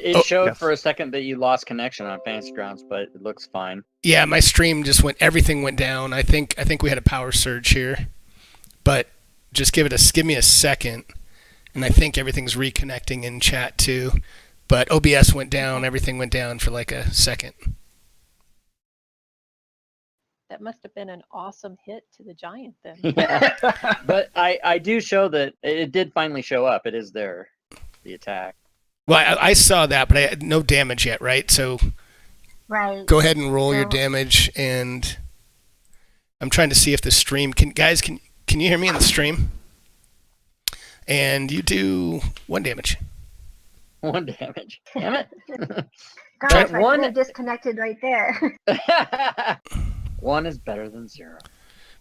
It showed yes. for a second that you lost connection on Fantasy Grounds, but it looks fine. Yeah, my stream just everything went down. I think we had a power surge here, but just give me a second, and I think everything's reconnecting in chat too. But OBS went down, everything went down for like a second. That must have been an awesome hit to the giant then. Yeah, but I do show that it did finally show up. It is there, the attack. Well, I saw that, but I had no damage yet, right? So Right. go ahead and roll your damage, and I'm trying to see if the stream can you hear me in the stream? And you do 1 damage. 1 damage. Damn it. Gosh, I one- could have disconnected right there. 1 is better than 0.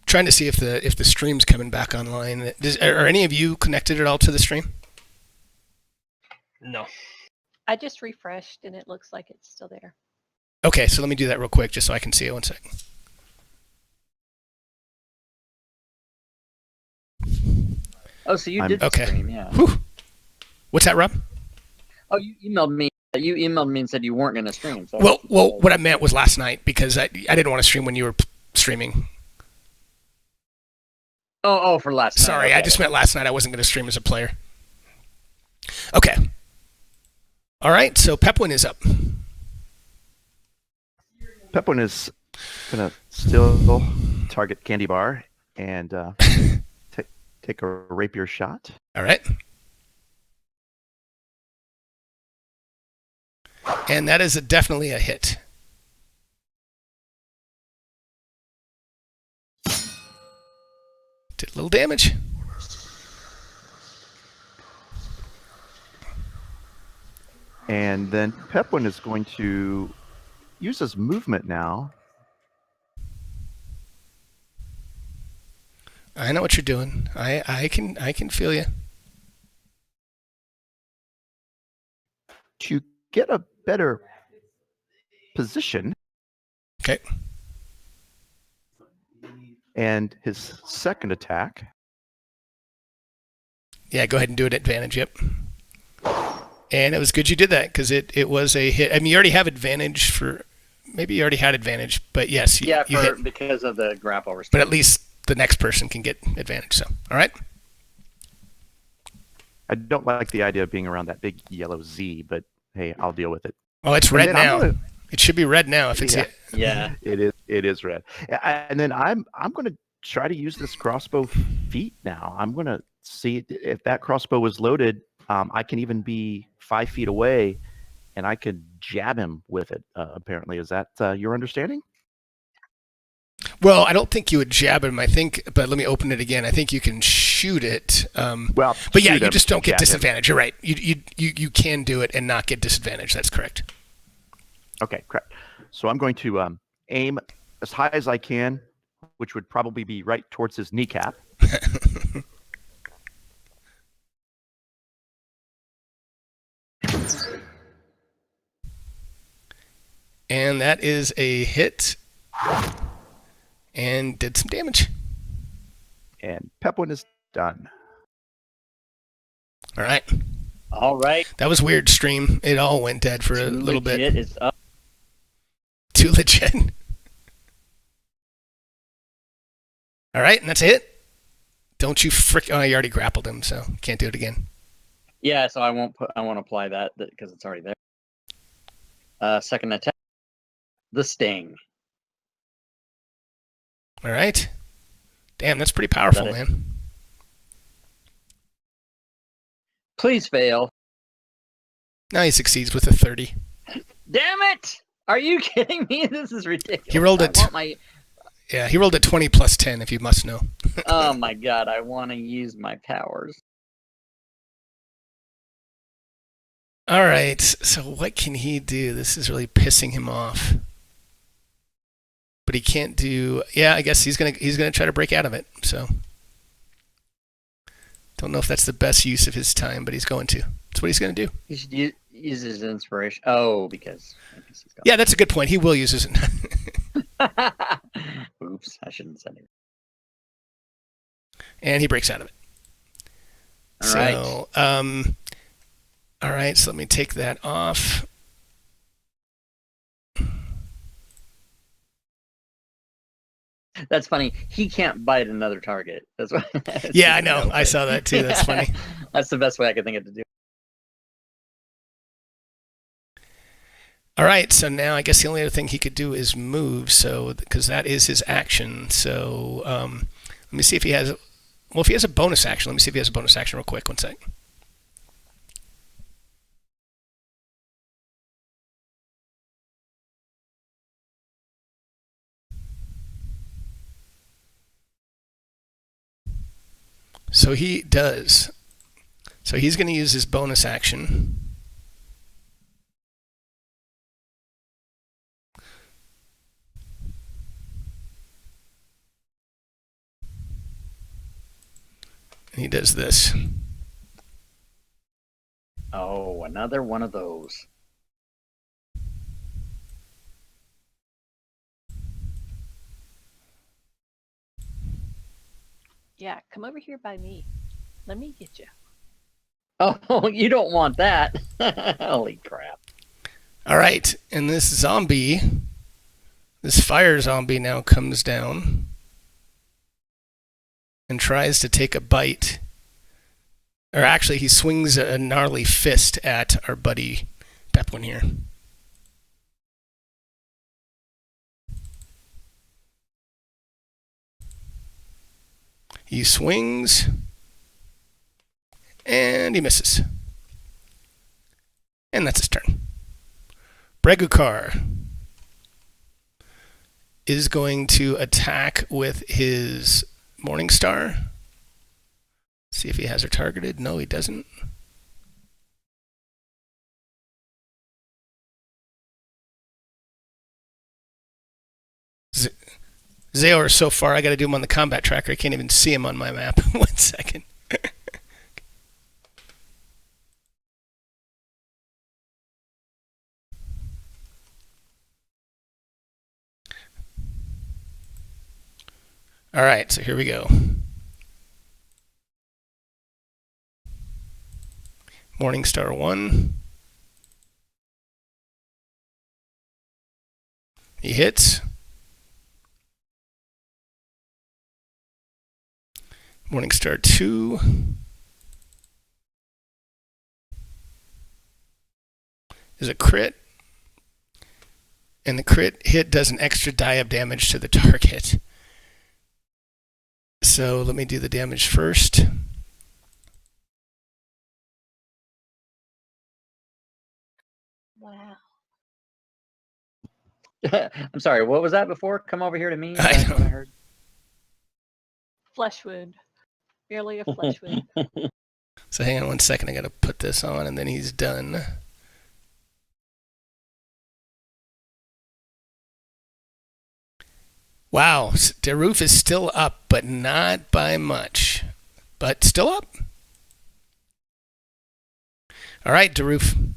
Trying to see if the stream's coming back online. Are any of you connected at all to the stream? No. I just refreshed and it looks like it's still there. Okay, so let me do that real quick just so I can see it. 1 second. Oh, so you did okay. stream, yeah. Whew. What's that, Rob? Oh, you emailed me. You emailed me and said you weren't going to stream. So Well, what I meant was last night because I didn't want to stream when you were streaming. Oh, for last night. Sorry, okay. I just meant last night I wasn't going to stream as a player. Okay. All right, so Pepwin is up. Pepwin is going to still target Candy Bar and take a rapier shot. All right. And that is definitely a hit. Did a little damage. And then Pepwin is going to use his movement now. I know what you're doing. I can feel you. To get a better position. Okay. And his second attack. Yeah, go ahead and do it at advantage, yep. And it was good you did that because it was a hit. I mean, you already have advantage for... Maybe you already had advantage, but yes, you hit. Because of the grapple response. But at least the next person can get advantage, so. All right? I don't like the idea of being around that big yellow Z, but hey, I'll deal with it. Oh, it's red now. It should be red now if it's Yeah. hit. Yeah. It is red. And then I'm going to try to use this crossbow feat now. I'm going to see if that crossbow was loaded. I can even be 5 feet away, and I could jab him with it. Apparently, is that your understanding? Well, I don't think you would jab him. But let me open it again. I think you can shoot it. But yeah, you just don't get disadvantage. You're right. You can do it and not get disadvantage. That's correct. Okay, correct. So I'm going to aim as high as I can, which would probably be right towards his kneecap. And that is a hit. And did some damage. And Pepwin is done. All right. All right. That was weird stream. It all went dead for a little bit. Is up. Too legit. All right, and that's it. Don't you Oh, you already grappled him, so can't do it again. Yeah, so I won't apply that because it's already there. Second attack. The sting. All right. Damn, that's pretty powerful, man. Please fail. Now he succeeds with a 30. Damn it! Are you kidding me? This is ridiculous. He rolled it. Yeah, he rolled a 20 plus 10, if you must know. Oh my god, I want to use my powers. All right, so what can he do? This is really pissing him off. But he can't do... Yeah, I guess he's gonna try to break out of it, so... Don't know if that's the best use of his time, but he's going to. That's what he's going to do. He should use his inspiration. Oh, because... Yeah, that's a good point. He will use his... Oops, I shouldn't have said it. And he breaks out of it. All right. All right, so let me take that off. That's funny. He can't bite another target. That's why. Yeah, I know. I saw that too. That's funny. That's the best way I could think of to do. All right, so now I guess the only other thing he could do is move, so because that is his action. So let me see if he has. Well, if he has a bonus action, let me see if he has a bonus action real quick. One sec. So he does. So he's going to use his bonus action. And he does this. Oh, another one of those. Yeah, come over here by me. Let me get you. Oh, you don't want that. Holy crap. All right, and this zombie, this fire zombie now comes down and tries to take a bite. Or actually, he swings a gnarly fist at our buddy Peplin here. He swings, and he misses. And that's his turn. Bregukar is going to attack with his Morningstar. See if he has her targeted. No, he doesn't. Zayor, so far, I got to do him on the combat tracker. I can't even see him on my map. 1 second. All right, so here we go. Morningstar 1. He hits. Morningstar 2. Is a crit. And the crit hit does an extra die of damage to the target. So let me do the damage first. Wow. I'm sorry, what was that before? Come over here to me? I That's know. what I heard. Flesh wound. Barely a flesh wound. So hang on 1 second. I got to put this on, and then he's done. Wow, the roof is still up, but not by much. But still up. All right, Daroof.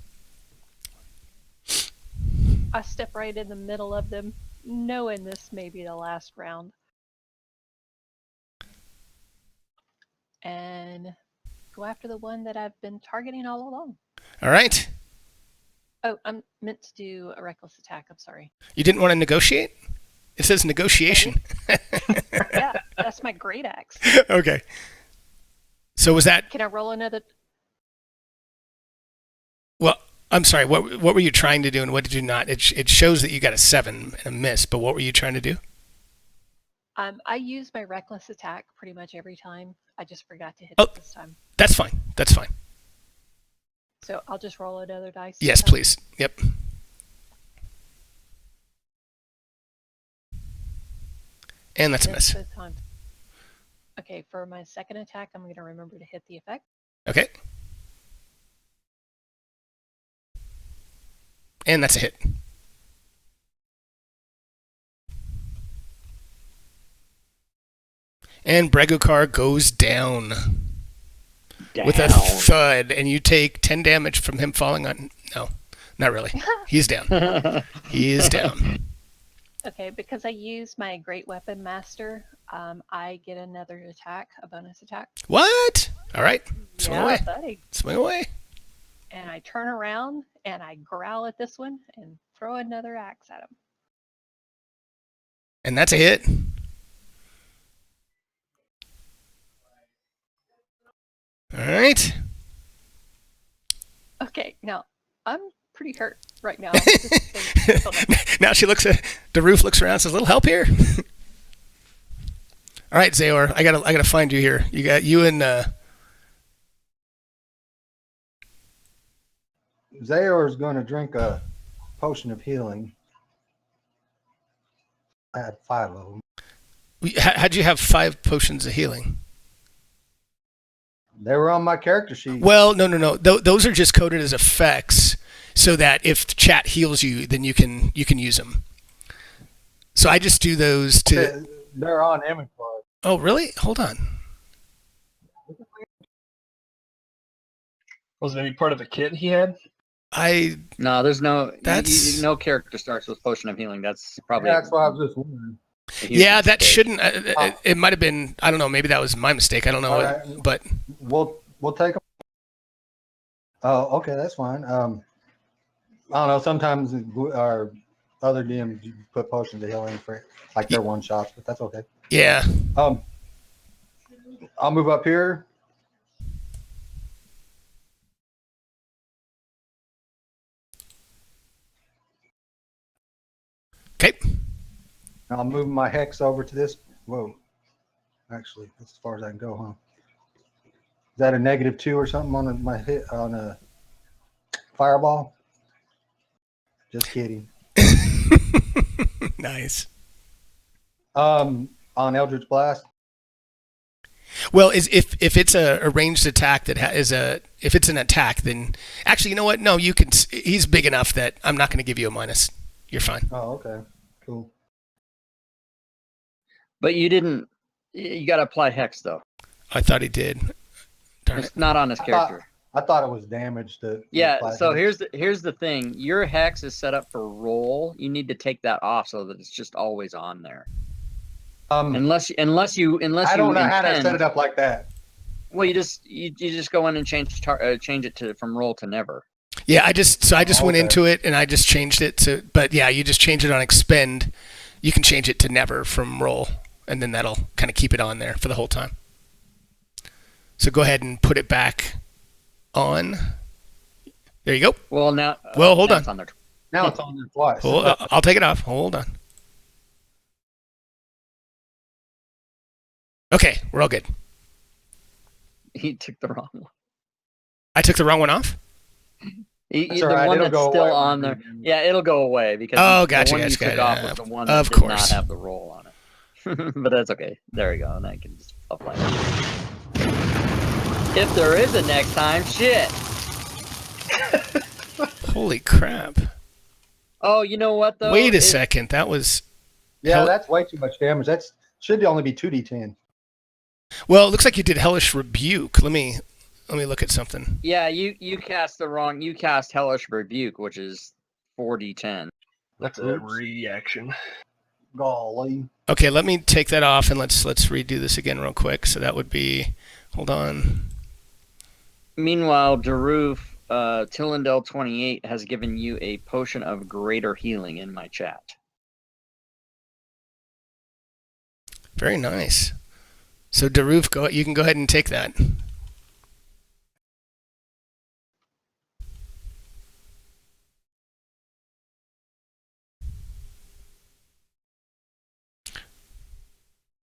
I step right in the middle of them, knowing this may be the last round. And go after the one that I've been targeting all along. All right. Oh, I'm meant to do a reckless attack. I'm sorry. You didn't want to negotiate? It says negotiation. Yeah, that's my great axe. Okay. So was that? Can I roll another? Well, I'm sorry. What were you trying to do, and what did you not? It shows that you got a 7 and a miss, but what were you trying to do? I use my reckless attack pretty much every time. I just forgot to hit Oh. it this time. That's fine. That's fine. So I'll just roll another dice. Yes, please. Yep. And that's a miss. Both times. Okay, for my second attack, I'm going to remember to hit the effect. Okay. And that's a hit. And Bregukar goes down with a thud, and you take 10 damage from him falling on. No, not really. He's down. He is down. Okay, because I use my Great Weapon Master, I get another attack, a bonus attack. What? All right. Swing Yeah, away. buddy. Swing away. and I turn around and I growl at this one and throw another axe at him. And that's a hit. All right. Okay, now I'm pretty hurt right now. Now she looks at the roof, looks around, says, "Little help here." All right, Zayor, I gotta find you here. You got you and Zayor is going to drink a potion of healing. I had 5 of them. how'd you have 5 potions of healing? They were on my character sheet. Well, no. Those are just coded as effects, so that if the chat heals you, then you can use them. So I just do those to. They're on inventory. Oh, really? Hold on. Was it any part of a kit he had? No, there's no. That's no character starts with potion of healing. That's probably. Yeah, that's why I was just wondering. Yeah, that shouldn't. It might have been. I don't know. Maybe that was my mistake. I don't know. Right. But We'll take them. Oh, okay, that's fine. I don't know. Sometimes our other DMs put potions of healing for like their one shots, but that's okay. yeah. I'll move up here. Okay. I'll move my hex over to this. Whoa. Actually, that's as far as I can go, huh? Is that a -2 or something on my hit on a fireball? Just kidding. Nice. On Eldritch Blast. Well, if it's a ranged attack that if it's an attack, then actually, you know what? No, you can. He's big enough that I'm not going to give you a minus. You're fine. Oh, okay. Cool. But you didn't. You got to apply hex though. I thought he did. Darn it. It's not on his character. I thought it was damage to. Yeah. So here's the thing. Your hex is set up for roll. You need to take that off so that it's just always on there. Unless you I don't know how to set it up like that. Well, you just go in and change it to from roll to never. Yeah, I just went into it and I just changed it to. But yeah, you just change it on expend. You can change it to never from roll, and then that'll kind of keep it on there for the whole time. So go ahead and put it back on. There you go. Well, now. Well, hold on. It's on there. Now it's on there twice. I'll take it off. Hold on. Okay, we're all good. He took the wrong one. I took the wrong one off? The right. one It'll that's go still away. on there. Yeah, it'll go away because gotcha, the one you took off was the one that did not have the roll on it. But that's okay. There we go. And I can just apply it. If there is a next time, shit. Holy crap. Oh, you know what though? Wait a second. That was. Yeah, that's way too much damage. That's should only be 2d10. Well, it looks like you did Hellish Rebuke. Let me look at something. Yeah, you cast the wrong. You cast Hellish Rebuke, which is 4d10. That's a reaction. Golly. Okay, let me take that off and let's redo this again real quick. So that would be. Hold on. Meanwhile, Daruf, Tillendale 28 has given you a potion of greater healing in my chat. Very nice. So Daruf, you can go ahead and take that.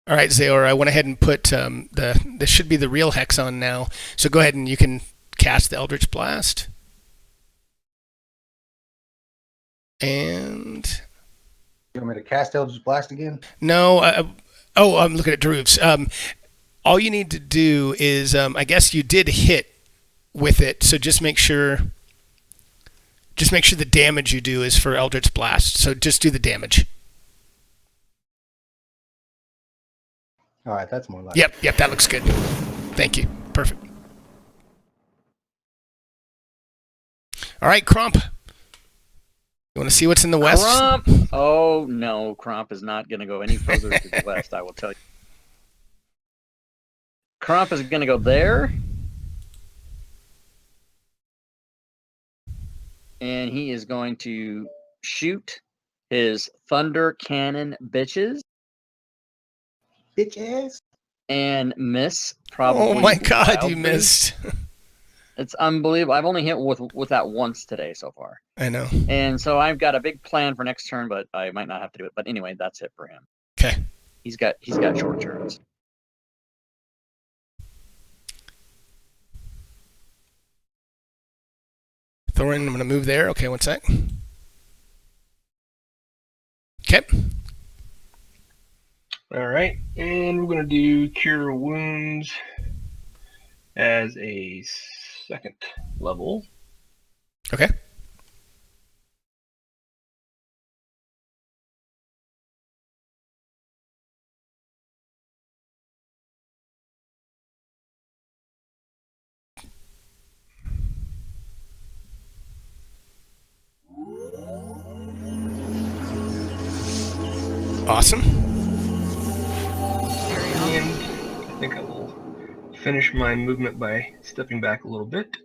All right, Zayor, I went ahead and put this should be the real hex on now. So go ahead and you can cast the Eldritch Blast. And You want me to cast Eldritch Blast again? no, I'm looking at Daruf's. All you need to do is, I guess you did hit with it, so just make sure the damage you do is for Eldritch Blast. So just do the damage. All right, that's more like. Yep, that looks good. Thank you. Perfect. All right, Crump. You want to see what's in the west? Crump! Oh, no, Crump is not going to go any further to the west, I will tell you. Crump is going to go there. and he is going to shoot his thunder cannon bitches and miss. Probably. Oh my God, you wildly. missed. It's unbelievable. I've only hit with that once today so far. I know. And so I've got a big plan for next turn, but I might not have to do it. But anyway, that's it for him. Okay. He's got short turns. Thorin, I'm going to move there. Okay, one sec. Okay. All right, and we're going to do Cure Wounds as a second level. Okay. Awesome. And I think I will finish my movement by stepping back a little bit.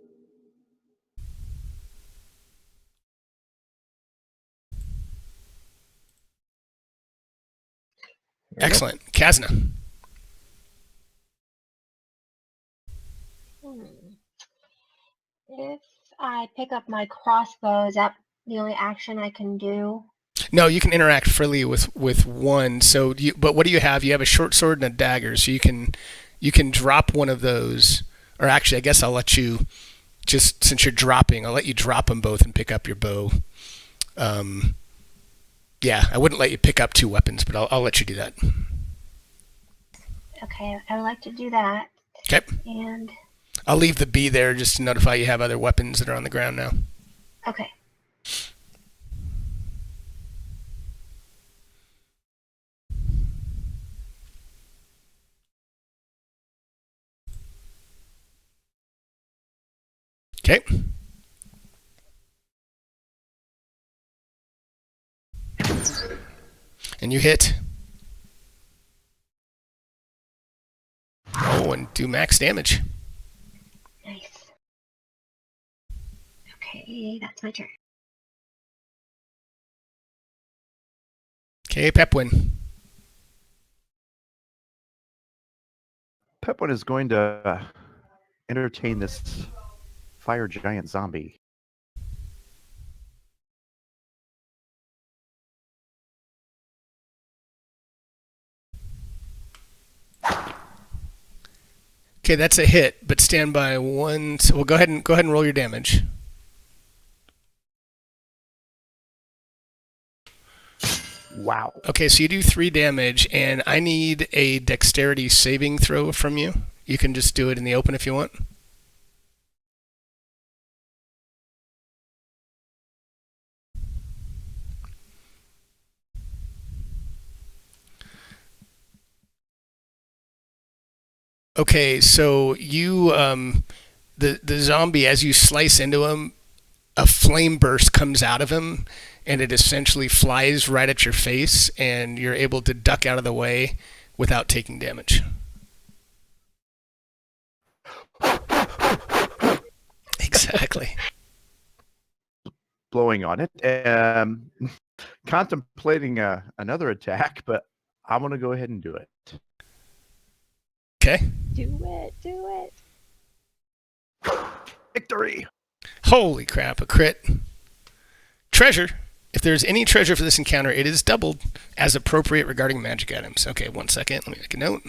Excellent. Kazna. If I pick up my crossbow, is that the only action I can do? No, you can interact freely with one. So, but what do you have? You have a short sword and a dagger. So you can drop one of those. Or actually, I guess I'll let you, just since you're dropping, I'll let you drop them both and pick up your bow. Yeah, I wouldn't let you pick up two weapons, but I'll let you do that. Okay, I would like to do that. Okay. And I'll leave the B there just to notify you have other weapons that are on the ground now. okay. Okay. And you hit. Oh, and do max damage. Nice. Okay, that's my turn. Okay, Pepwin. Pepwin is going to entertain this fire giant zombie. Okay, that's a hit, but stand by one. So we'll go ahead and roll your damage. Wow. Okay, so you do 3 damage, and I need a dexterity saving throw from you. You can just do it in the open if you want. Okay, so you the zombie, as you slice into him, a flame burst comes out of him, and it essentially flies right at your face, and you're able to duck out of the way without taking damage. Exactly. Blowing on it. Contemplating another attack, but I'm going to go ahead and do it. Okay. Do it. Do it. Victory! Holy crap, a crit. Treasure. If there's any treasure for this encounter, it is doubled as appropriate regarding magic items. Okay, one second. Let me make a note.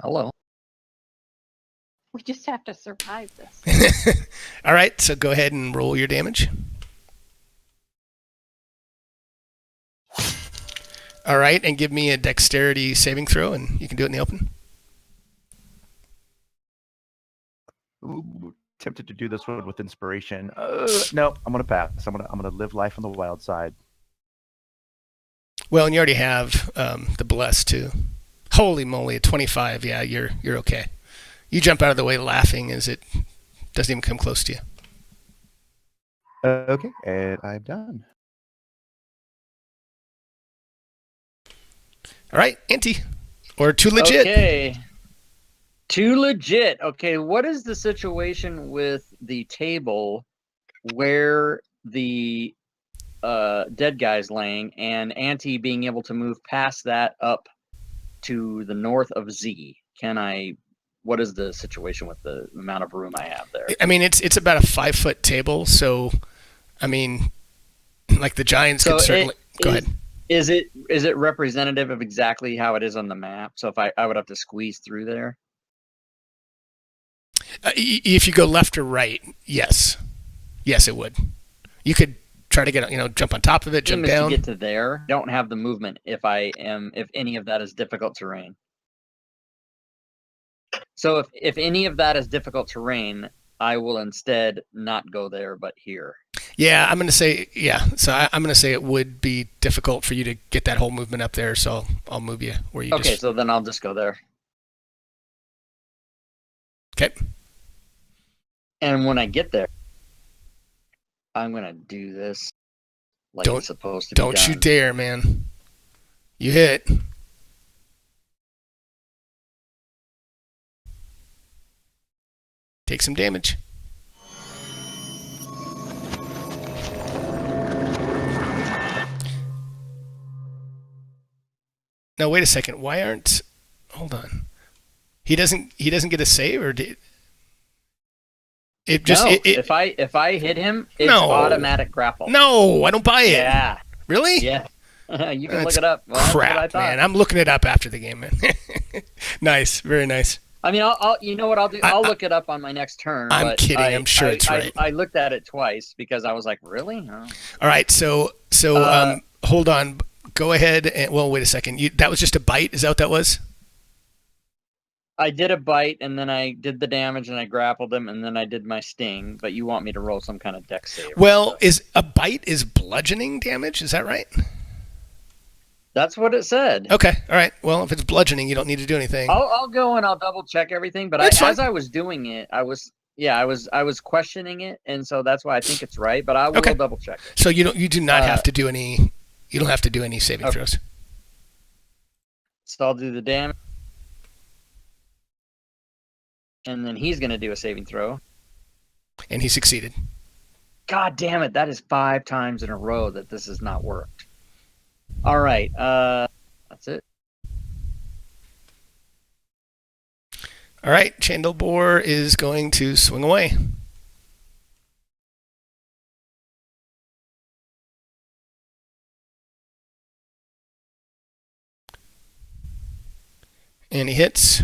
Hello. We just have to survive this. All right, so go ahead and roll your damage. All right, and give me a dexterity saving throw, and you can do it in the open. Ooh, tempted to do this one with inspiration. No, I'm going to pass. I'm going to live life on the wild side. Well, and you already have the bless too. Holy moly, a 25. Yeah, you're okay. You jump out of the way laughing as it doesn't even come close to you. Okay, and I'm done. All right, Auntie. Or Too Legit. Okay. Too legit. Okay, what is the situation with the table where the dead guy's laying, and Auntie being able to move past that up to the north of Z. What is the situation with the amount of room I have there? I mean, it's about a 5-foot table, so I mean, like the Giants could certainly go ahead. Is it representative of exactly how it is on the map? So if I would have to squeeze through there. If you go left or right, yes, it would. You could try to get, jump on top of it, jump down. To get to there, don't have the movement if any of that is difficult terrain. So if any of that is difficult terrain, I will instead not go there, but here. Yeah, I'm going to say, So I'm going to say it would be difficult for you to get that whole movement up there, so I'll move you where you Okay, so then I'll just go there. Okay. And when I get there, I'm going to do this like it's supposed to be done. Don't you dare, man. You hit. Take some damage. Now wait a second. Why aren't? Hold on. He doesn't get a save, or did it just? No, if I hit him, it's automatic grapple. No, I don't buy it. Yeah. Really? Yeah. You can look it up. Well, crap, man. I'm looking it up after the game, man. Nice, very nice. I mean, I'll you know what I'll do? I'll look it up on my next turn. I'm kidding. I'm sure it's right. I looked at it twice because I was like, really? No. All right. So hold on. Go ahead and wait a second. That was just a bite. Is that what that was? I did a bite, and then I did the damage, and I grappled him, and then I did my sting. But you want me to roll some kind of dex save? Well, is a bite bludgeoning damage? Is that right? That's what it said. Okay. All right. Well, if it's bludgeoning, you don't need to do anything. I'll go and I'll double check everything. But as I was doing it, I was questioning it, and so that's why I think it's right. But I will double check it. So you do not have to do any. You don't have to do any saving throws. So I'll do the damage. And then he's going to do a saving throw. And he succeeded. God damn it. That is 5 times in a row that this has not worked. All right. That's it. All right. Chandelbor is going to swing away. And he hits.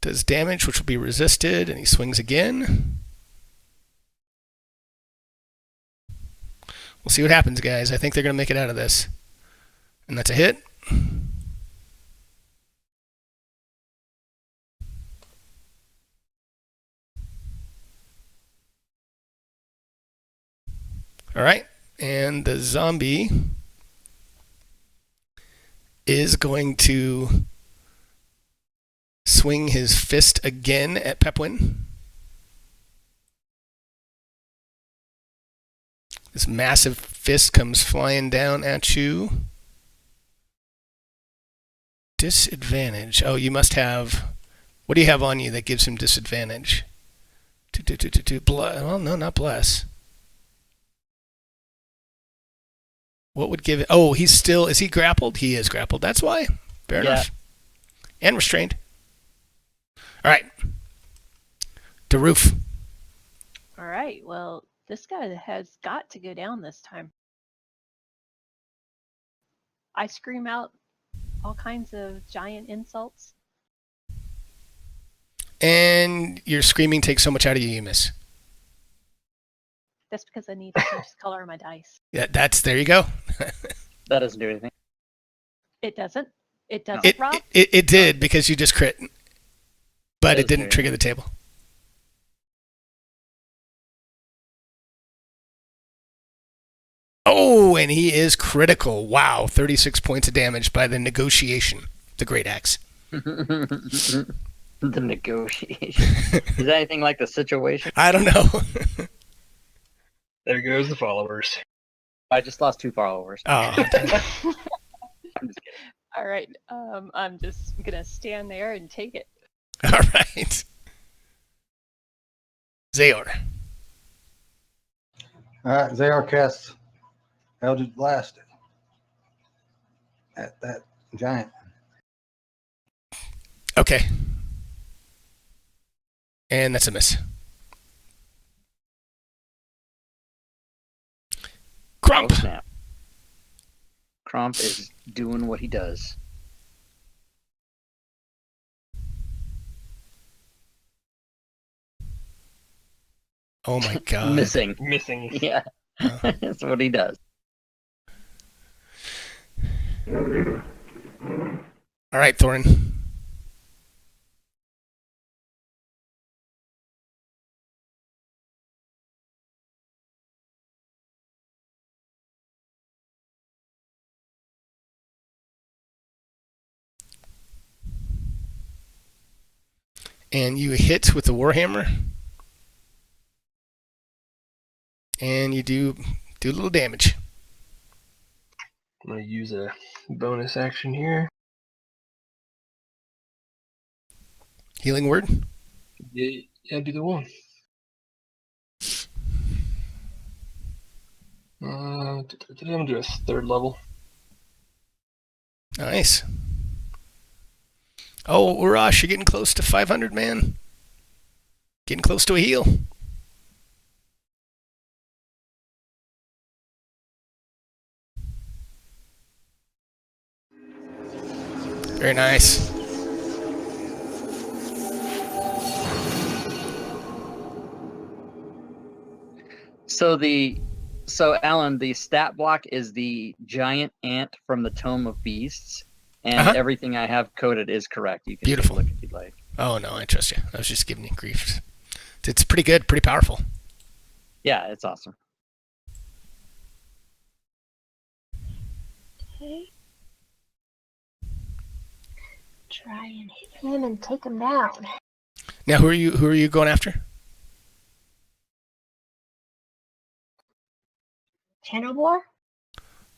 Does damage, which will be resisted, and he swings again. We'll see what happens, guys. I think they're going to make it out of this. And that's a hit. All right. And the zombie is going to swing his fist again at Pepwin. This massive fist comes flying down at you. Disadvantage. Oh, you must have... What do you have on you that gives him disadvantage? Well, no, not bless. What would give it... Oh, he's still... Is he grappled? He is grappled. That's why. Fair enough. And restrained. All right. Daroof. All right. Well, this guy has got to go down this time. I scream out all kinds of giant insults. And your screaming takes so much out of you, you miss. That's because I need to change the color of my dice. Yeah, there you go. That doesn't do anything. It doesn't? It doesn't, Rob? It did because you just crit. But it didn't trigger the table. Oh, and he is critical. Wow, 36 points of damage by the negotiation. The great axe. The negotiation. Is that anything like the situation? I don't know. There goes the followers. I just lost 2 followers. Oh. I'm just kidding. All right. I'm just going to stand there and take it. All right. Zayor. All right, Zayar casts Eldritch Blast at that giant. Okay. And that's a miss. Crump. Oh, snap. Crump is doing what he does. Oh my god. Missing. Missing. Yeah. That's what he does. All right, Thorin. And you hit with the Warhammer. And you do a little damage. I'm going to use a bonus action here. Healing word. Yeah, do the one. I'm going to do a third level. Nice. Oh, Urash, you're getting close to 500, man. Getting close to a heal. Very nice. So Alan, the stat block is the giant ant from the Tome of Beasts, and everything I have coded is correct. You can Beautiful. take a look if you'd like. Oh no, I trust you. I was just giving you grief. It's pretty good, pretty powerful. Yeah, it's awesome. Okay. Try and hit him and take him down. Now, who are you going after? Channel War?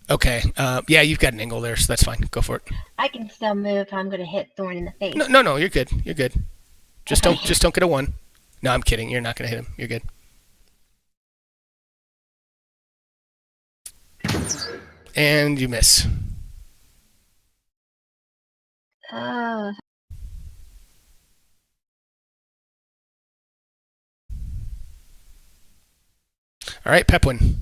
Okay. Yeah, you've got an angle there, so that's fine. Go for it. I can still move if I'm going to hit Thorn in the face. No, you're good. You're good. Just Okay. don't get a 1. No, I'm kidding. You're not gonna hit him. You're good. And you miss. Oh, All right, Pepwin.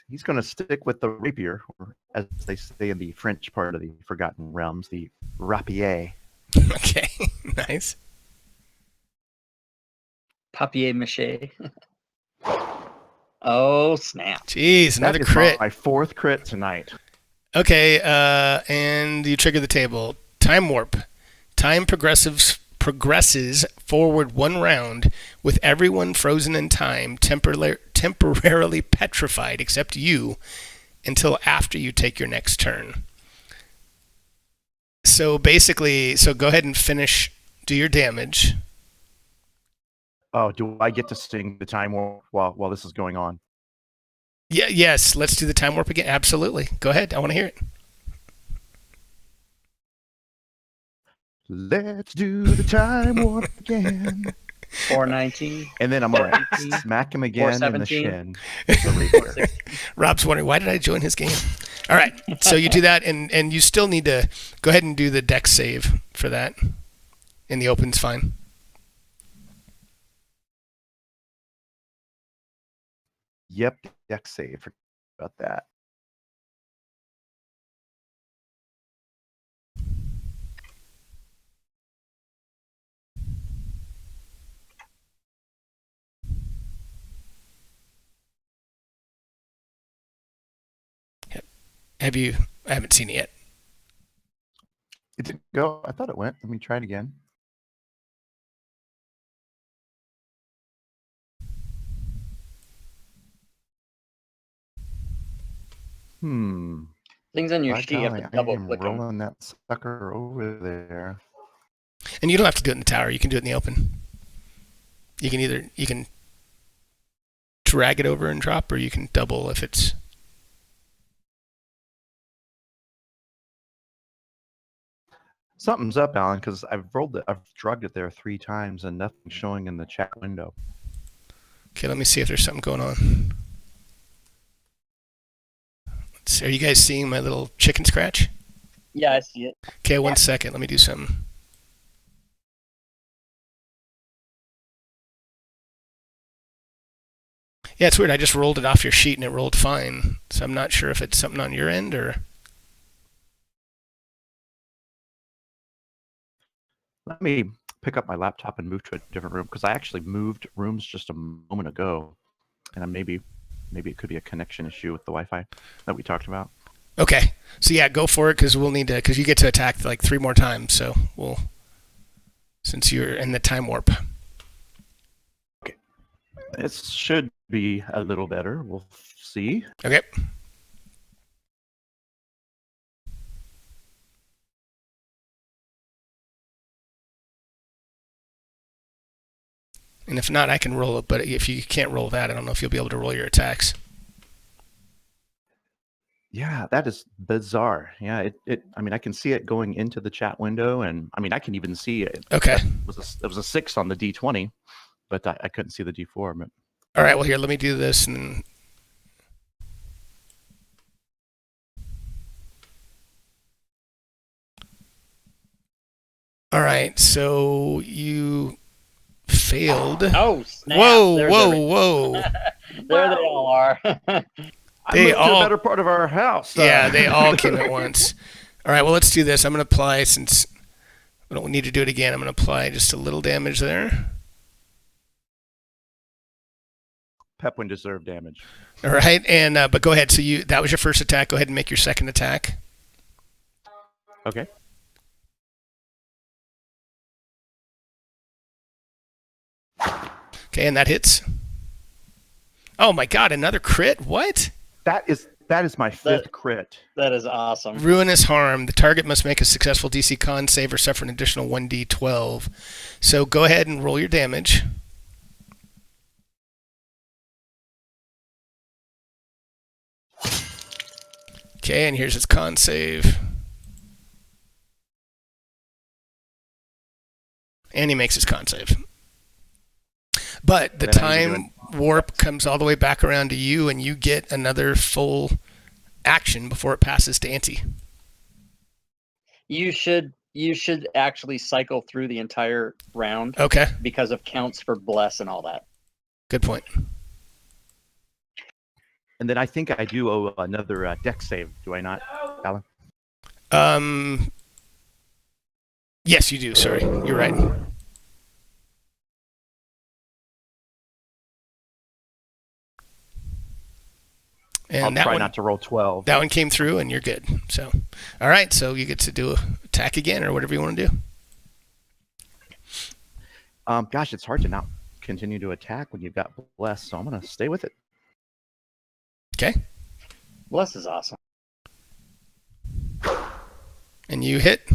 He's going to stick with the rapier, or as they say in the French part of the Forgotten Realms, the rapier. Okay, nice. Papier mâché. Oh, snap. Jeez, another That is crit. my 4th crit tonight. Okay, and you trigger the table. Time warp. Time progresses forward 1 round with everyone frozen in time, temporarily petrified except you, until after you take your next turn. So basically, go ahead and do your damage. Oh, do I get to sing the time warp while this is going on? Yeah, yes, let's do the time warp again. Absolutely. Go ahead. I want to hear it. Let's do the time warp again. 419. And then I'm going to smack him again in the 417. shin. The rapier. Rob's wondering, why did I join his game? All right, so you do that, and you still need to go ahead and do the dex save for that. In the open's fine. Yep, dex save. Forgot about that. I haven't seen it yet. It didn't go. I thought it went. Let me try it again. Things on your By sheet, you have golly, to I double am click them. rolling that sucker over there. And you don't have to do it in the tower. You can do it in the open. You can drag it over and drop, or you can double if it's. Something's up, Alan, because I've drugged it there 3 times and nothing's showing in the chat window. Okay, let me see if there's something going on. Let's see, are you guys seeing my little chicken scratch? Yeah, I see it. Okay, 1 second. Let me do something. Yeah, it's weird. I just rolled it off your sheet and it rolled fine. So I'm not sure if it's something on your end or... Let me pick up my laptop and move to a different room because I actually moved rooms just a moment ago, and maybe it could be a connection issue with the Wi-Fi that we talked about. Okay. So yeah, go for it because we'll need to... Because you get to attack like 3 more times. So we'll... Since you're in the time warp. Okay. It should be a little better. We'll see. Okay. And if not, I can roll it. But if you can't roll that, I don't know if you'll be able to roll your attacks. Yeah, that is bizarre. Yeah, I mean, I can see it going into the chat window, and I mean, I can even see it. Okay. It was a 6 on the D20, but I couldn't see the D4. But... All right. Well, here, let me do this. And all right. So you failed. Oh, snap. Whoa, There's whoa. there they all are. I They moved to all- a better part of our house. Yeah, they all came at once. All right, well, let's do this. I'm going to apply, since we don't need to do it again, I'm going to apply just a little damage there. Pepwin deserved damage. All right, and but go ahead. So that was your first attack. Go ahead and make your second attack. Okay. Okay, and that hits. Oh my God, another crit? What? That is my 5th crit. That is awesome. Ruinous harm. The target must make a successful DC con save or suffer an additional 1d12. So go ahead and roll your damage. Okay, and here's its con save. And he makes his con save. But the Then I need to time warp comes all the way back around to you, and you get another full action before it passes to Auntie. You should actually cycle through the entire round Okay, because of counts for bless and all that. good point. And then I think I do owe another dex save, do I not, Alan? Yes, you do. Sorry, you're right. And I'll try not to roll 12. That one came through, and you're good. So, all right. So you get to do attack again, or whatever you want to do. Gosh, it's hard to not continue to attack when you've got bless, so I'm gonna stay with it. Okay. Bless is awesome. And you hit.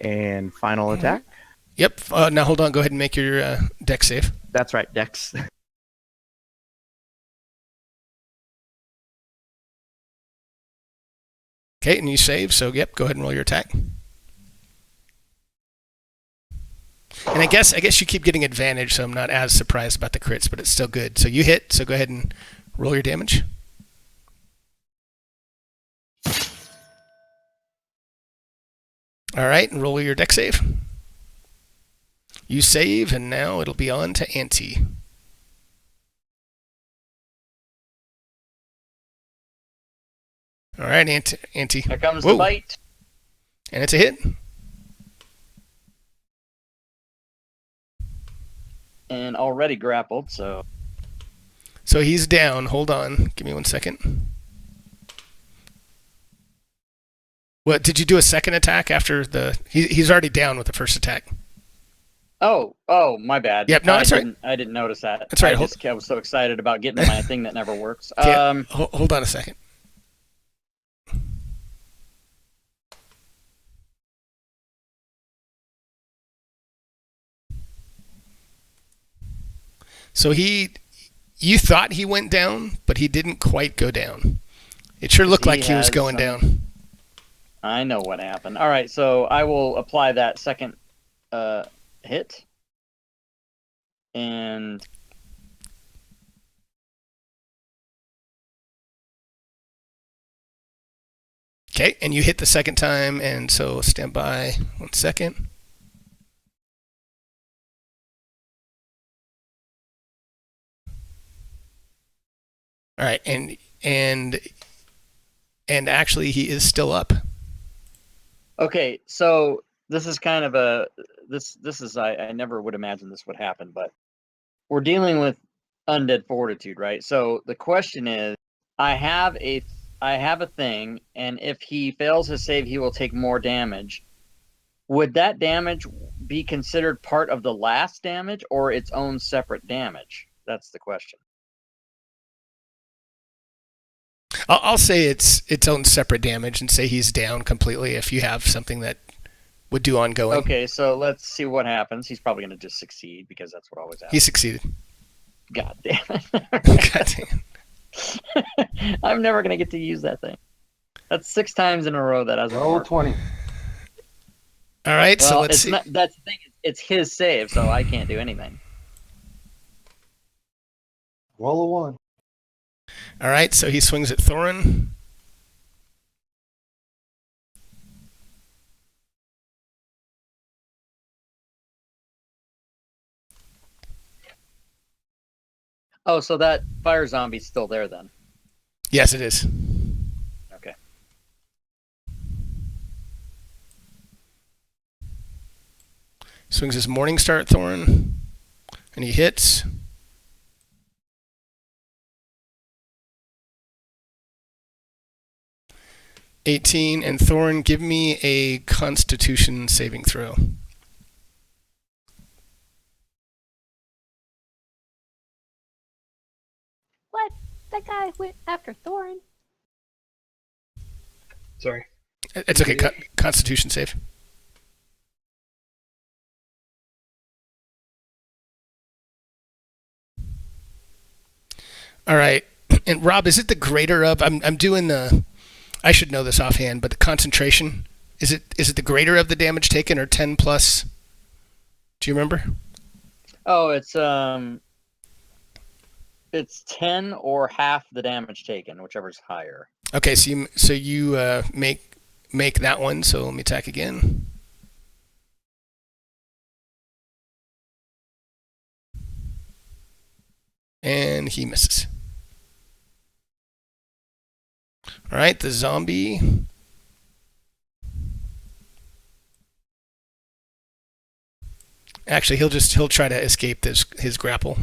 And final attack. Yep. Now hold on. Go ahead and make your dex save. That's right, dex. Okay, and you save. So yep. Go ahead and roll your attack. And I guess you keep getting advantage, so I'm not as surprised about the crits, but it's still good. So you hit. So go ahead and roll your damage. All right, and roll your dex save. You save, and now it'll be on to Auntie. All right, Auntie. Here comes Whoa. the bite. And it's a hit. And already grappled, so So he's down. Hold on. Give me 1 second. What, did you do a second attack after the... He's already down with the first attack. Oh, my bad. Yep, no, that's right. I didn't notice that. That's right. I was so excited about getting my thing that never works. Okay, hold on a second. So you thought he went down, but he didn't quite go down. It sure looked like he was has going some- down. I know what happened. All right, so I will apply that second hit. And Okay, and you hit the second time, and so stand by 1 second. All right, and actually he is still up. okay, so this is kind of a this is I never would imagine this would happen, but we're dealing with undead fortitude, right? So the question is, I have a thing, and if he fails his save, he will take more damage. Would that damage be considered part of the last damage or its own separate damage? That's the question. I'll say it's its own separate damage and say he's down completely if you have something that would do ongoing. Okay, so let's see what happens. He's probably going to just succeed because that's what always He happens. succeeded. God damn God damn. it. I'm never going to get to use that thing. That's 6 times in a row that hasn't Roll worked. 20. All right, Well, so let's it's see. not, that's the thing. It's his save, so I can't do anything. Roll a 1. All right, so he swings at Thorin. Oh, so that fire zombie's still there then. Yes, it is. Okay. Swings his Morning Star at Thorin, and he hits. $18, and Thorin, give me a Constitution saving throw. What? That guy went after Thorin. Sorry. It's okay. Constitution save. All right. And Rob, is it the greater of? I'm doing the. I should know this offhand, but the concentration is it the greater of the damage taken or 10 plus? Do you remember? Oh, it's 10 or half the damage taken, whichever's higher. Okay, so you make that one. So let me attack again. And he misses. All right, the zombie. Actually, he'll try to escape his grapple.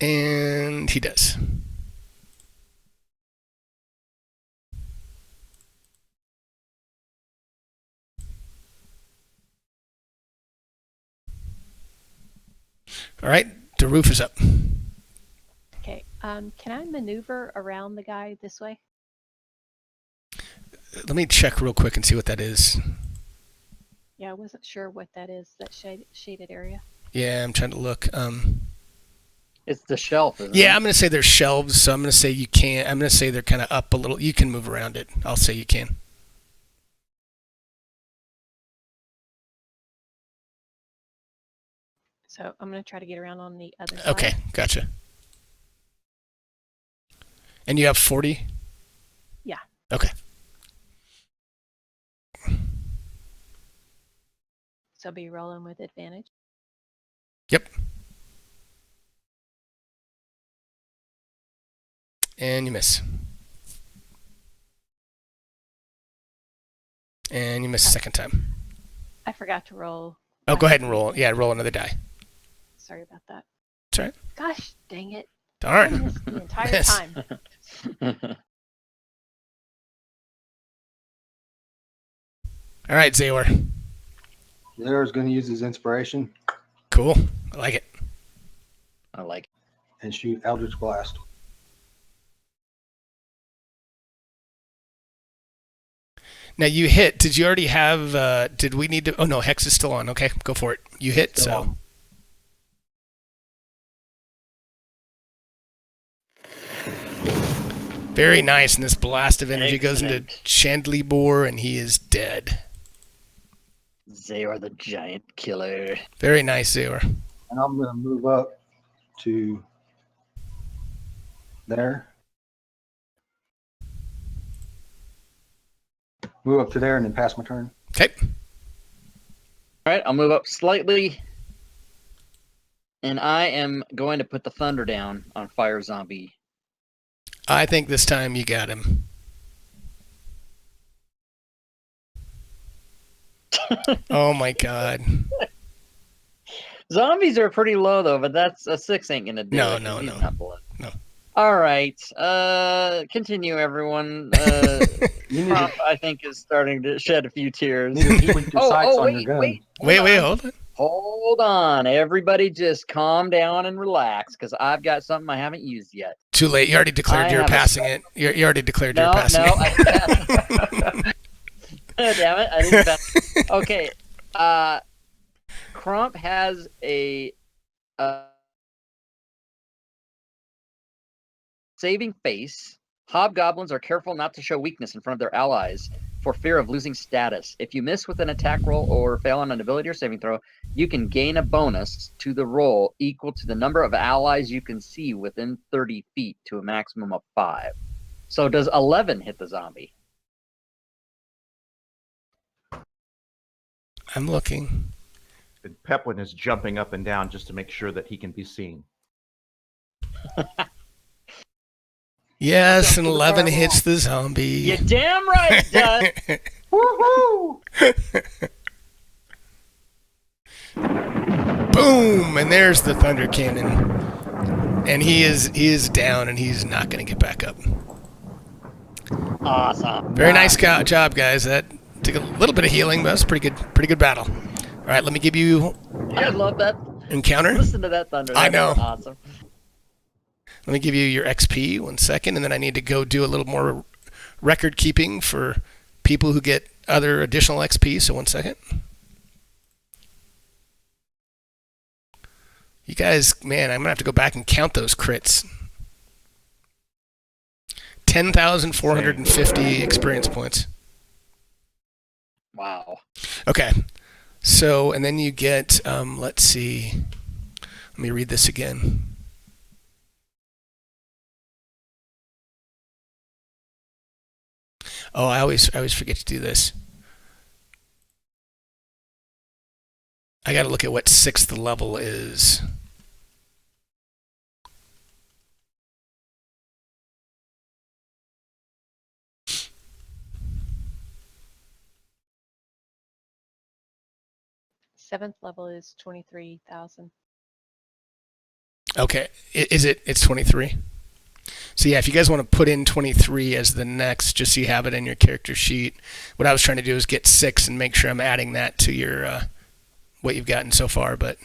And he does. All right, the roof is up. Okay. Can I maneuver around the guy this way? Let me check real quick and see what that is. Yeah, I wasn't sure what that is. That shaded area. Yeah, I'm trying to look. It's the shelf, isn't Yeah, it? I'm going to say there's shelves, so I'm going to say you can't. I'm going to say they're kind of up a little. You can move around it. I'll say you can. So I'm gonna try to get around on the other side. Okay, gotcha. And you have 40? Yeah. Okay. So be rolling with advantage. Yep. And you miss. And you miss a second time. I forgot to roll. Oh, go ahead and roll. Yeah, roll another die. Sorry about that. That's all right. Gosh, dang it. I Darn. missed the entire Miss. time. All right, Zayor. There's going to use his inspiration. Cool. I like it. I like it. and shoot Eldritch Blast. Now you hit. Did you already have? Did we need to? Oh no, Hex is still on. Okay, go for it. You hit. Still So on. very nice. And this blast of energy goes into Excellent. Chandlibor, and he is dead. They are the giant killer. Very nice, Zayor. And I'm going to move up to there. Move up to there and then pass my turn. Okay. All right, I'll move up slightly. And I am going to put the thunder down on Fire Zombie. I think this time you got him. Oh my god. Zombies are pretty low though, but that's a 6 ain't gonna do No, it. 'cause no, he's no. not below. No. All right. Continue, everyone. You need Crump, I think, is starting to shed a few tears. to tweak your sights on your gun. wait. Wait, Hold on. hold on. Hold on. Everybody just calm down and relax, because I've got something I haven't used yet. Too late. You already declared I you're have a passing it. You already declared you're No, passing no. it. Damn it. I didn't pass. Okay. Crump has a saving face. Hobgoblins are careful not to show weakness in front of their allies for fear of losing status. If you miss with an attack roll or fail on an ability or saving throw, you can gain a bonus to the roll equal to the number of allies you can see within 30 feet to a maximum of 5. So does 11 hit the zombie? I'm looking. And Peplin is jumping up and down just to make sure that he can be seen. Yes, Jump and to the 11 fireball. hits the zombie. You damn right it does. Woohoo! Boom! And there's the thunder cannon. And he is down, and he's not going to get back up. Awesome. Very nice job, guys. That took a little bit of healing, but that's pretty good battle. All right, let me give you I love that. encounter. Listen to that thunder. I That's know. Awesome. Let me give you your XP 1 second, and then I need to go do a little more record keeping for people who get other additional XP. So 1 second. You guys, man, I'm going to have to go back and count those crits. 10,450 experience points. Wow. Okay. So, and then you get, let's see. Let me read this again. Oh, I always forget to do this. I got to look at what 6th level is. Seventh level is 23,000. Okay. Is it? It's 23. So yeah, if you guys want to put in 23 as the next, just so you have it in your character sheet. What I was trying to do is get 6 and make sure I'm adding that to your what you've gotten so far. But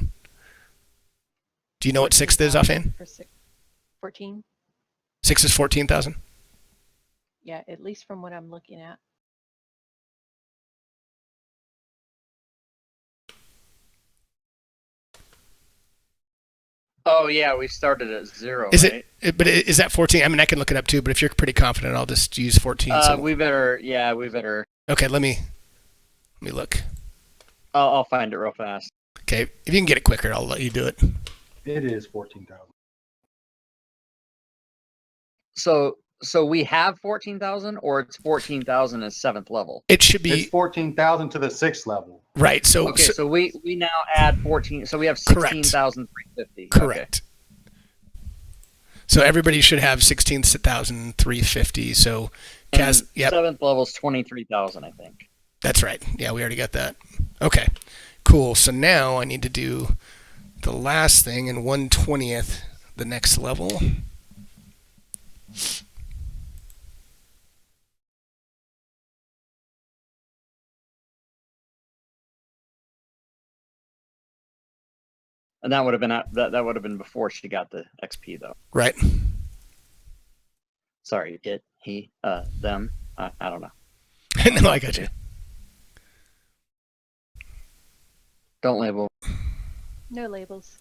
do you know what 6th is offhand? For 14? 6 is 14,000. Yeah, at least from what I'm looking at. Oh yeah, we started at 0. Is right? it? But is that 14? I mean, I can look it up too. But if you're pretty confident, I'll just use 14. So. We better. Okay, let me look. I'll find it real fast. Okay, if you can get it quicker, I'll let you do it. It is 14,000. So we have 14,000, or it's 14,000 as 7th level. It should be It's 14,000 to the 6th level. right. So, Okay, so we now add 14. So we have Correct. 16,350. correct. So everybody should have 16,350. So, Kaz, yep, 7th level's 23,000, I think. that's right. Yeah, we already got that. Okay, cool. So now I need to do the last thing in 1/20th, the next level. And that would have been that would have been before she got the XP though. Right. Sorry, it, he, them. I don't know. No, I got you. Don't label. No labels.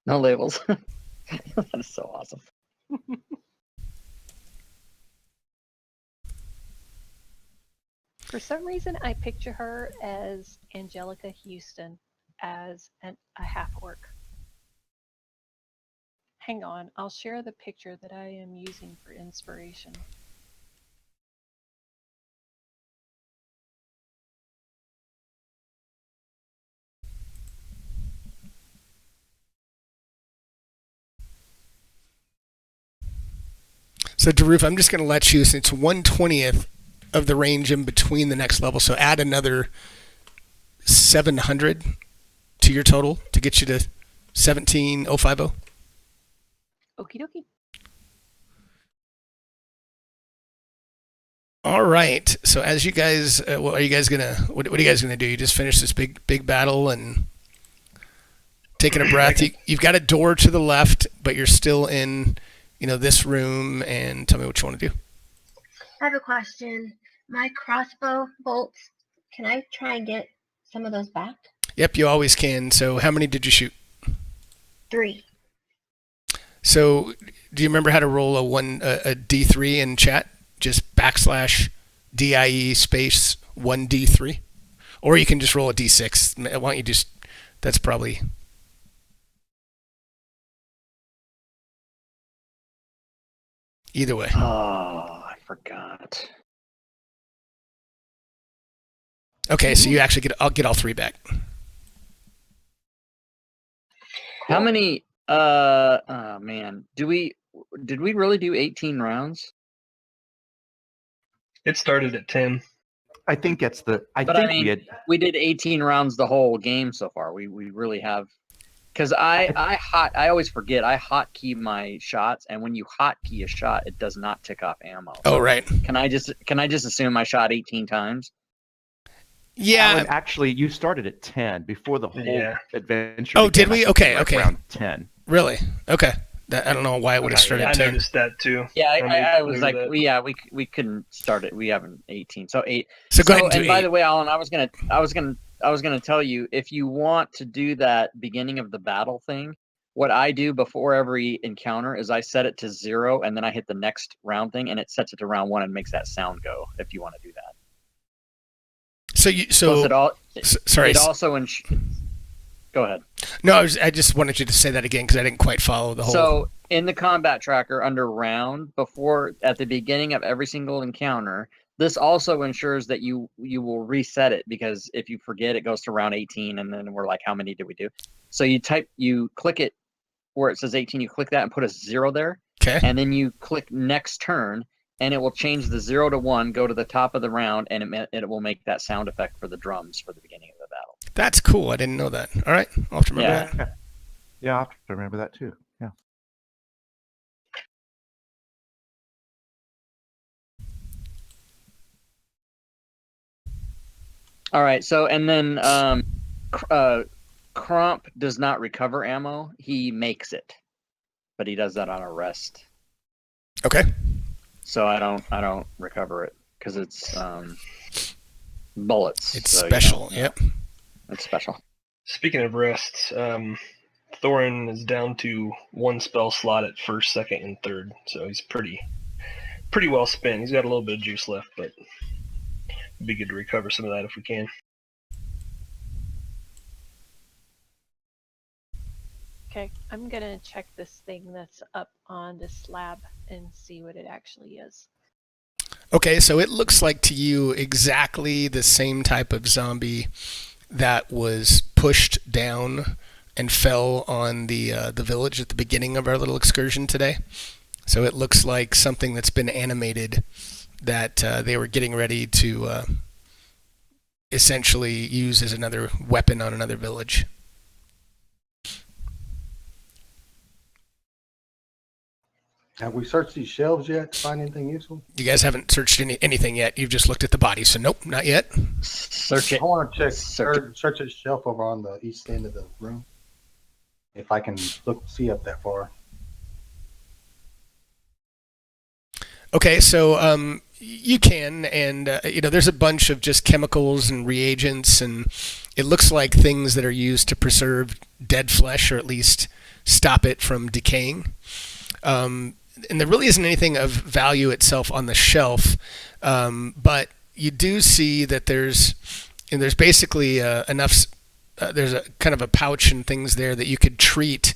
No labels. That is so awesome. For some reason, I picture her as Angelica Houston as a half orc. Hang on, I'll share the picture that I am using for inspiration. So, Daruf, I'm just going to let you, since 1/20th of the range in between the next level, so add another 700 to your total to get you to 17,050. Okie dokie. All right. So, as you guys, what are you guys gonna? What are you guys gonna do? You just finish this big battle and taking a breath. You've got a door to the left, but you're still in, this room. And tell me what you want to do. I have a question. My crossbow bolts, can I try and get some of those back? Yep, you always can. So, how many did you shoot? 3. So, do you remember how to roll a D3 in chat? Just \DIE space 1D3, or you can just roll a D6. Why don't you just? That's probably. Either way. Oh, I forgot. Okay, so you actually I'll get all 3 back. How many? Oh man, did we really do 18 rounds? It started at 10. I think that's the. I But think I mean, we had. we did 18 rounds the whole game so far. We really have. Because I always forget. I hotkey my shots, and when you hotkey a shot, it does not tick off ammo. Oh, right. Can I just assume I shot 18 times? Yeah. Alan, actually, you started at 10 before the whole adventure. Oh, did began. we? I think Okay, like okay. Around 10. Really? Okay. I don't know why it would have started I at 10. noticed that too. Yeah, I was like, that. we couldn't start it. We haven't 18, so 8. So go ahead and do and by 8. the way, Alan, I was gonna tell you, if you want to do that beginning of the battle thing, what I do before every encounter is I set it to 0, and then I hit the next round thing, and it sets it to round 1 and makes that sound go. If you want to do that. Sorry. It also go ahead. No, I just wanted you to say that again because I didn't quite follow the whole. So in the combat tracker under round, at the beginning of every single encounter, this also ensures that you will reset it, because if you forget, it goes to round 18, and then we're like, how many did we do? So you click it where it says 18, you click that and put a 0 there. Okay. And then you click next turn, and it will change the 0 to 1, go to the top of the round, and it will make that sound effect for the drums for the beginning of the battle. That's cool. I didn't know that. All right. I'll have to remember that. Yeah, I have to remember that too. Yeah. All right. So, and then Crump does not recover ammo. He makes it, but he does that on a rest. Okay. So I don't recover it because it's bullets. It's so, special. Yep. It's special. Speaking of rests, Thorin is down to 1 spell slot at first, second, and third, so he's pretty well spent. He's got a little bit of juice left, but it'd be good to recover some of that if we can. Okay, I'm gonna check this thing that's up on the slab and see what it actually is. Okay, so it looks like to you exactly the same type of zombie that was pushed down and fell on the village at the beginning of our little excursion today. So it looks like something that's been animated that they were getting ready to essentially use as another weapon on another village. Have we searched these shelves yet to find anything useful? You guys haven't searched anything yet. You've just looked at the body. So nope, not yet. Search it. I want to check Search search this shelf over on the east end of the room. if I can see up that far. Okay, so you can, and there's a bunch of just chemicals and reagents, and it looks like things that are used to preserve dead flesh, or at least stop it from decaying. And there really isn't anything of value itself on the shelf, but you do see that there's basically enough. There's a kind of a pouch and things there that you could treat.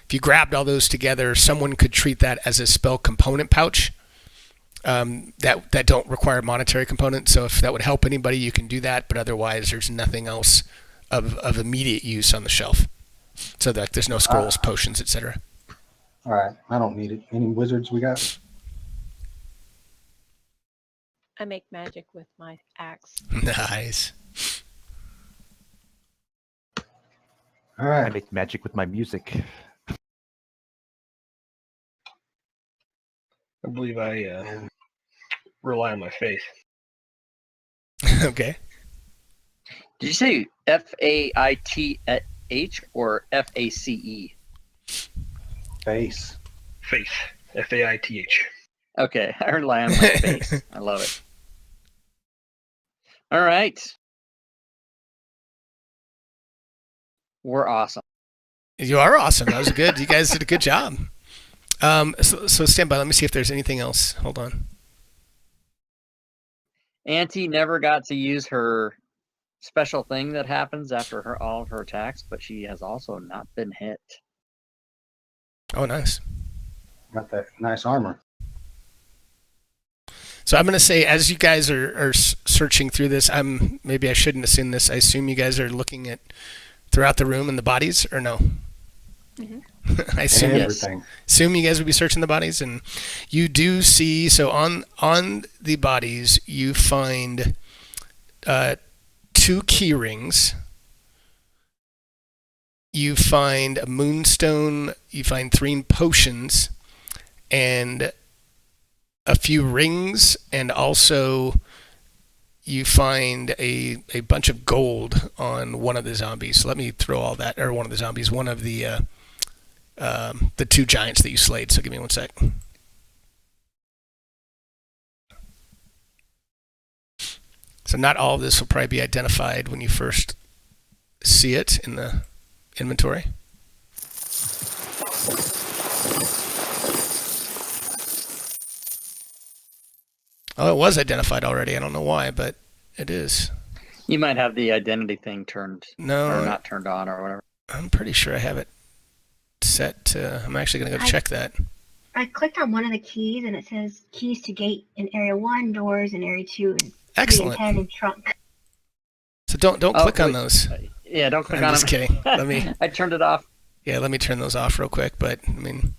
If you grabbed all those together, someone could treat that as a spell component pouch. That don't require monetary components. So if that would help anybody, you can do that. But otherwise, there's nothing else of immediate use on the shelf. So that there's no scrolls, potions, etc. All right, I don't need it. Any wizards we got? I make magic with my axe. Nice. All I right. make magic with my music. I believe I rely on my faith. Okay. Did you say Faith or FACE? Face. Faith. Faith. Okay, I rely on my face. I love it. All right. We're awesome. You are awesome. That was good. You guys did a good job. So stand by. Let me see if there's anything else. Hold on. Auntie never got to use her special thing that happens after all of her attacks, but she has also not been hit. Oh, nice. Got that nice armor. So I'm going to say, as you guys are searching through this, maybe I shouldn't have seen this. I assume you guys are looking at throughout the room and the bodies, or no? Mm-hmm. I assume Everything. Assume you guys would be searching the bodies, and you do see. So on the bodies, you find 2 key rings. You find a moonstone. You find 3 potions, and a few rings, and also you find a bunch of gold on one of the zombies. So let me throw all that, or one of the zombies, one of the 2 giants that you slayed. So give me one sec. So not all of this will probably be identified when you first see it in the inventory. Oh, it was identified already. I don't know why, but it is. You might have the identity thing turned No, or not turned on or whatever. I'm pretty sure I have it set to. I'm actually going to go check that. I clicked on one of the keys and it says keys to gate in area 1, doors in area 2, and 3 and Excellent. 10 in trunk. So don't click on wait. those. Yeah, don't click I'm on just them. kidding. Let me. I turned it off. Yeah, let me turn those off real quick. But I mean,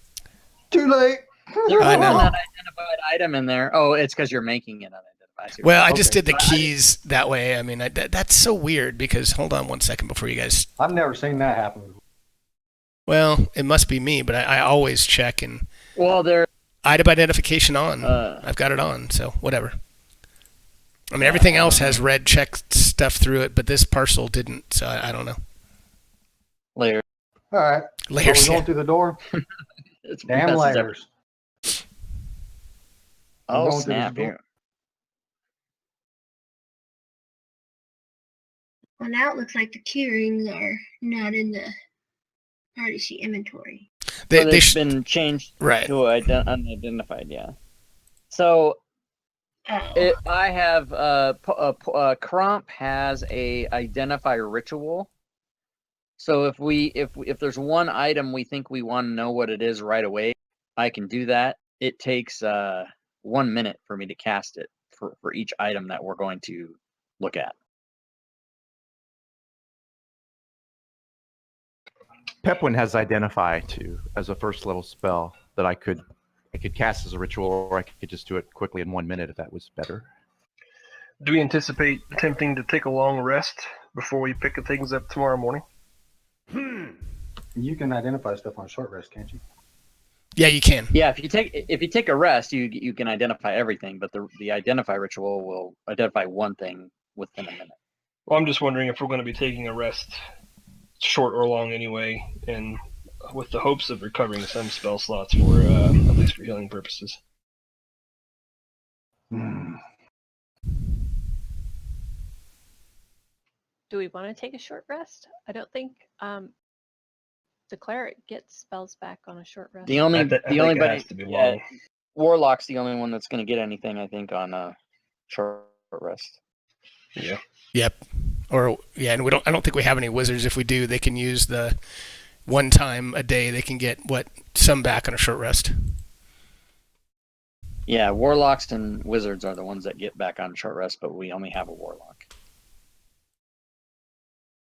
Too late. There's I an know. unidentified item in there. Oh, it's because you're making it unidentified. well, I just Okay. did the keys that way. I mean, that's so weird because hold on one second before you guys. I've never seen that happen. Well, it must be me, but I always check and Well, there. item identification on. I've got it on, so whatever. I mean, everything else has red check stuff through it, but this parcel didn't, so I don't know. Layer. All right. Layers. Are we going through the door? It's Damn messes everything. layers. Oh, going through snap. this door. Here. Well, now it looks like the key rings are not in the party sheet inventory. They They've sh- been changed right. to unidentified, yeah. So Oh. I have Crump has a identify ritual. So if there's one item we think we want to know what it is right away, I can do that. It takes 1 minute for me to cast it for each item that we're going to look at. Pepwin has identify too as a first level spell that I could cast as a ritual, or I could just do it quickly in 1 minute if that was better. Do we anticipate attempting to take a long rest before we pick things up tomorrow morning? You can identify stuff on short rest, can't you? Yeah, you can. Yeah, if you take a rest, you can identify everything, but the identify ritual will identify one thing within a minute. Well, I'm just wondering if we're going to be taking a rest, short or long anyway, and with the hopes of recovering some spell slots for at least for healing purposes. Hmm. Do we want to take a short rest? I don't think the cleric gets spells back on a short rest. The only I think it buddy, has to be long. Warlock's the only one that's going to get anything, I think, on short rest. Yeah. Yep. Or yeah, and I don't think we have any wizards. If we do, they can use the one time a day. They can get some back on a short rest. Yeah, warlocks and wizards are the ones that get back on short rest, but we only have a warlock.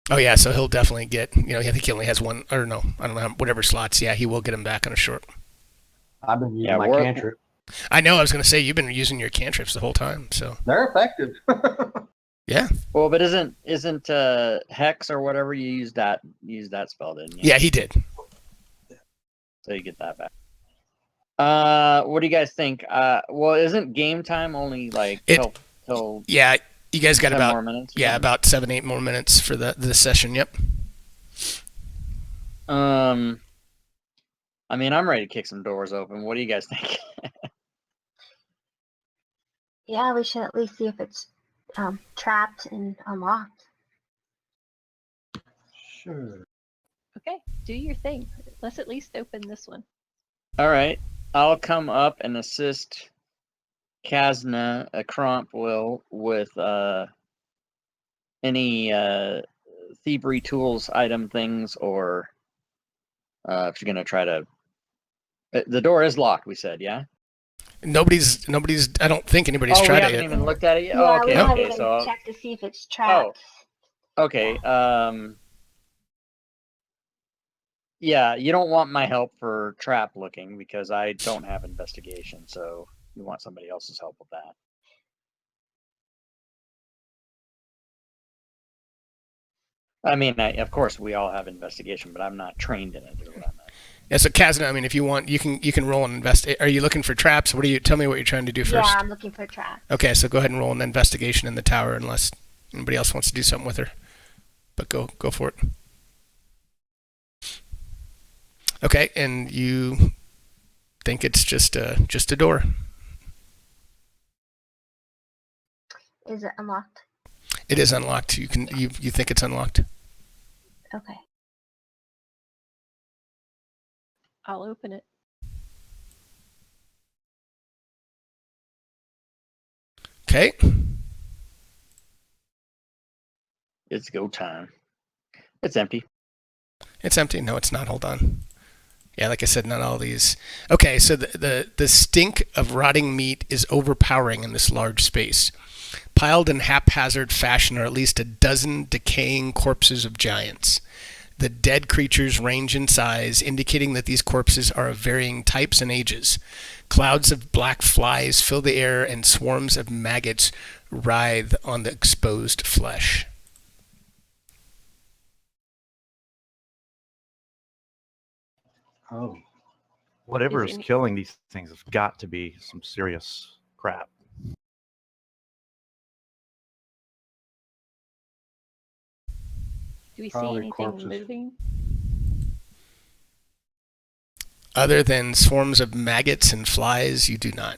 Oh yeah, so he'll definitely get. I think he only has one, or no, I don't know, whatever slots. Yeah, he will get him back on a short. I've been using Yeah, my cantrip. I know. I was going to say you've been using your cantrips the whole time, so They're effective. yeah. Well, but isn't hex or whatever you use that spell, didn't you? Yeah, he did. So you get that back. What do you guys think? Well, isn't game time only like till Yeah, you guys got 10 about more minutes? about 7-8 more minutes for the session. Yep. I mean, I'm ready to kick some doors open. What do you guys think? Yeah, we should at least see if it's trapped and unlocked. Sure. Okay, do your thing. Let's at least open this one. All right, I'll come up and assist Kazna, Cromp will, with any thievery tools, item things, or if you're gonna try to. The door is locked. We said, yeah. Nobody's. I don't think anybody's Oh, we tried it haven't yet. even looked at it yet. Yeah, Oh, we okay, haven't okay. even So checked to see if it's trapped. okay. Yeah, you don't want my help for trap looking because I don't have investigation, so you want somebody else's help with that. I mean, of course we all have investigation, but I'm not trained in it. Is what I meant. Yeah, so Kazna, I mean, if you want, you can roll and investigate. Are you looking for traps? Tell me what you're trying to do first. Yeah, I'm looking for traps. Okay, so go ahead and roll an investigation in the tower, unless anybody else wants to do something with her. But go for it. Okay, and you think it's just a door. Is it unlocked? It is unlocked. You think it's unlocked? Okay. I'll open it. Okay. It's go time. It's empty. It's empty. No, it's not. Hold on. Yeah, like I said, not all these. Okay, so the stink of rotting meat is overpowering in this large space. Piled in haphazard fashion are at least a dozen decaying corpses of giants. The dead creatures range in size, indicating that these corpses are of varying types and ages. Clouds of black flies fill the air, and swarms of maggots writhe on the exposed flesh. Oh. Whatever Is is any- killing these things has got to be some serious crap. Do we see Probably anything corpses. moving? Other than swarms of maggots and flies, you do not.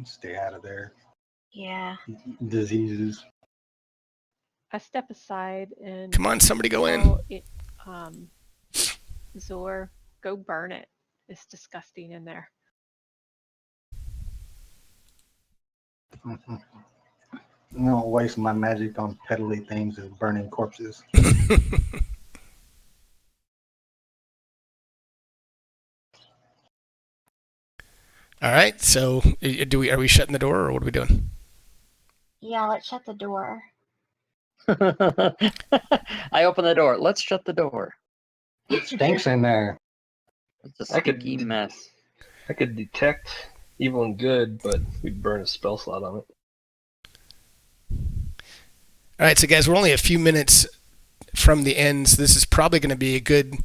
Stay out of there. Yeah. Diseases. I step aside and Come on, somebody go in. tell it, Zor, go burn it. It's disgusting in there. I don't waste my magic on peddly things and burning corpses. All right. So, are we shutting the door, or what are we doing? Yeah, let's shut the door. I open the door. Let's shut the door. It stinks in there. It's a I could- stinky mess. I could detect evil and good, but we'd burn a spell slot on it. All right, so guys, we're only a few minutes from the end. So this is probably going to be a good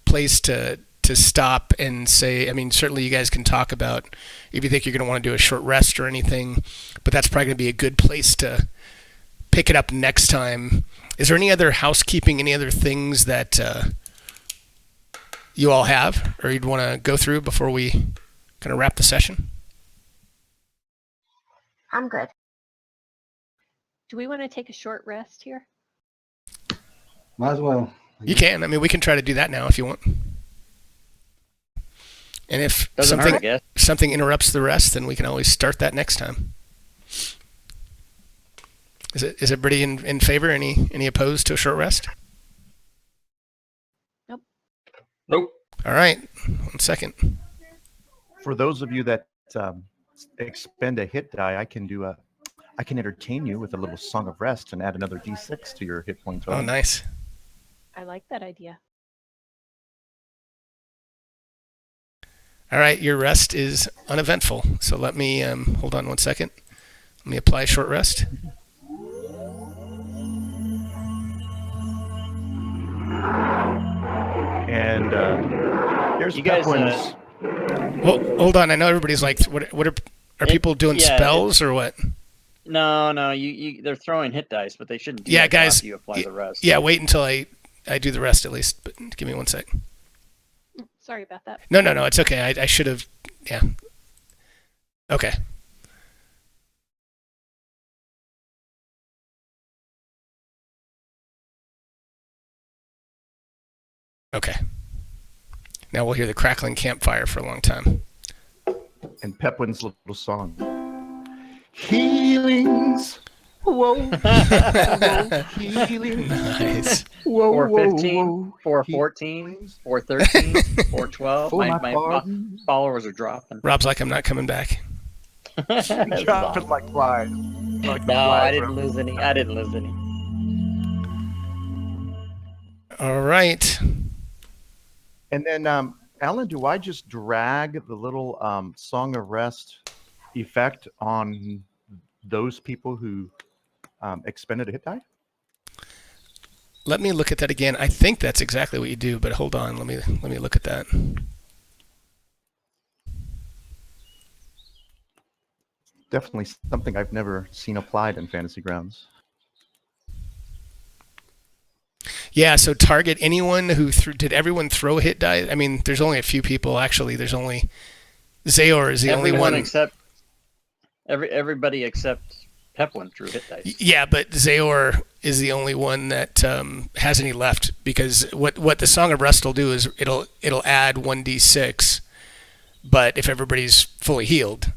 place to stop and say, I mean, certainly you guys can talk about if you think you're going to want to do a short rest or anything, but that's probably going to be a good place to pick it up next time. Is there any other housekeeping, any other things that you all have or you'd want to go through before we kind of wrap the session? I'm good. Do we want to take a short rest here? Might as well. You can. I mean, we can try to do that now if you want. And if Doesn't hurt, I guess. something interrupts the rest, then we can always start that next time. Is everybody in favor? Any opposed to a short rest? Nope. All right. 1 second. For those of you that expend a hit die, I can entertain you with a little song of rest and add another d6 to your hit point total. Oh, nice. I like that idea. All right. Your rest is uneventful. So let me hold on 1 second. Let me apply a short rest. And here's You guys, Pepwin's. Well, hold on. I know everybody's like, what are people doing yeah, spells or what? No, they're throwing hit dice, but they shouldn't do Yeah, that till guys. after you apply the rest. Yeah, wait until I do the rest at least. But give me 1 sec. Sorry about that. No, it's okay. I should have. Yeah. Okay. Okay. Now we'll hear the crackling campfire for a long time. And Pepwin's little song. Healings. Whoa. Healings. Nice. Whoa, 415, 414, Healings. 413, 412. For My pardon. followers are dropping. Rob's like, I'm not coming back. Dropping like flies. Like the No, I flies didn't around. lose any. I didn't lose any. All right. And then, Alan, do I just drag the little Song of Rest effect on those people who expended a hit die? Let me look at that again. I think that's exactly what you do, but hold on. Let me look at that. Definitely something I've never seen applied in Fantasy Grounds. Yeah, so target anyone who did everyone throw a hit die? I mean, there's only a few people actually. There's only Zayor is the only Everyone one. except everybody except Pepwin threw hit dice. Yeah, but Zayor is the only one that has any left because what the Song of Rest will do is it'll add 1d6, but if everybody's fully healed,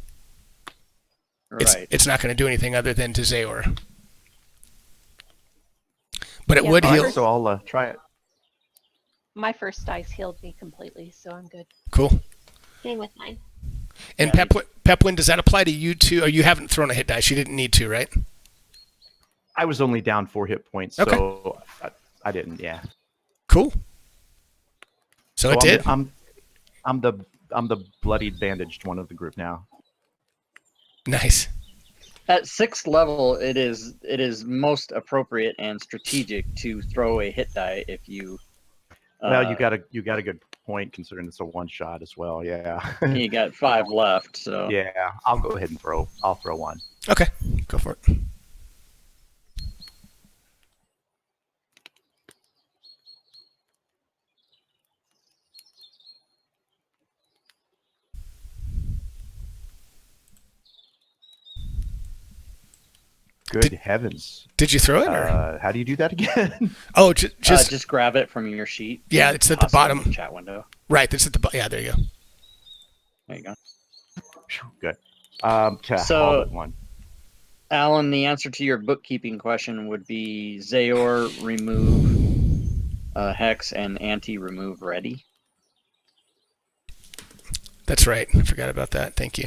Right. it's not going to do anything other than to Zayor. But it Yeah, would but heal. first- So I'll try it. My first dice healed me completely, so I'm good. Cool. Same with mine. And Yeah, Pepwin, does that apply to you too? Or you haven't thrown a hit dice? You didn't need to, right? I was only down 4 hit points, Okay. so I didn't. Yeah. Cool. So it did. I'm the bloodied, bandaged one of the group now. Nice. At 6th level, it is most appropriate and strategic to throw a hit die if you. Well, you got a good point considering it's a one shot as well. Yeah. You got 5 left, so. Yeah. I'll go ahead and throw. I'll throw one. Okay, go for it. Good heavens. Did you throw it? Or? How do you do that again? Oh, just Just grab it from your sheet. Yeah, and it's at the toss it in bottom. the chat window. right. It's at the yeah. There you go. There you go. Good. So- all but one. Alan, the answer to your bookkeeping question would be Zayor remove Hex and Anti remove Ready. That's right. I forgot about that. Thank you.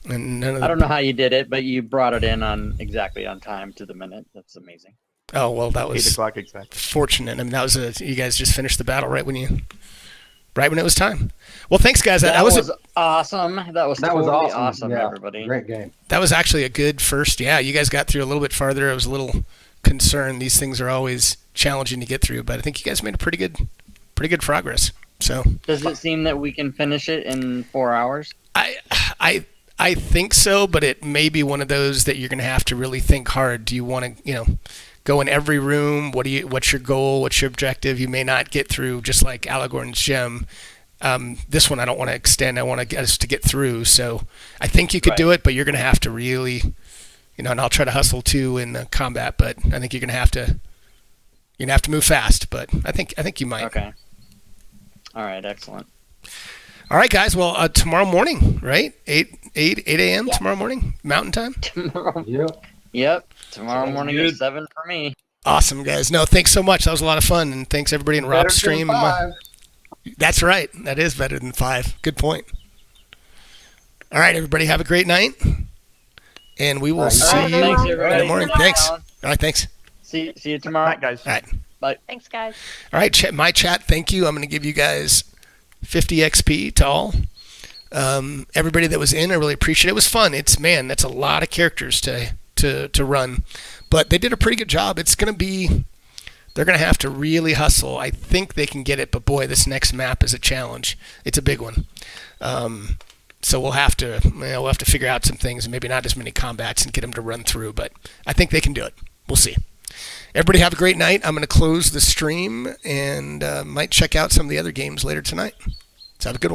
And none of the, I don't know how you did it, but you brought it in on exactly on time to the minute. That's amazing. Oh well, that 8 was o'clock exactly. fortunate. I mean, that was you guys just finished the battle right when it was time. Well, thanks, guys. That was was awesome. That was totally awesome, Yeah, everybody. Great game. that was actually a good first. Yeah, you guys got through a little bit farther. I was a little concern. These things are always challenging to get through, but I think you guys made a pretty good progress. So Does it seem that we can finish it in 4 hours? I think so, but it may be one of those that you're going to have to really think hard. Do you want to, go in every room? What's your goal? What's your objective? You may not get through, just like Alagorn's gem. This one I don't want to extend. I want us to get through. So I think you could do it, but you're going to have to really, and I'll try to hustle too in the combat, but I think you're going to have to move fast. But I think you might. Okay. All right. Excellent. All right, guys. Well, tomorrow morning, right? 8 a.m. Yes. tomorrow morning, Mountain Time. Tomorrow. Yep. Yep. Tomorrow Sounds morning good. at 7 for me. Awesome, guys. No, thanks so much. That was a lot of fun, and thanks everybody in Rob's stream. That's right. That is better than 5. Good point. All right, everybody. Have a great night, and we will All right, see All right, you thanks, in everybody. the morning. Thanks. All right, thanks. See you All tomorrow. right, guys. All right. Thanks, guys. All right, my chat. Thank you. I'm going to give you guys 50 XP to all. Everybody that was in, I really appreciate it. It was fun. That's a lot of characters to run, but they did a pretty good job. They're going to have to really hustle. I think they can get it, but boy, this next map is a challenge. It's a big one. So we'll have to figure out some things, and maybe not as many combats, and get them to run through. But I think they can do it. We'll see. Everybody have a great night. I'm going to close the stream and might check out some of the other games later tonight. So have a good one.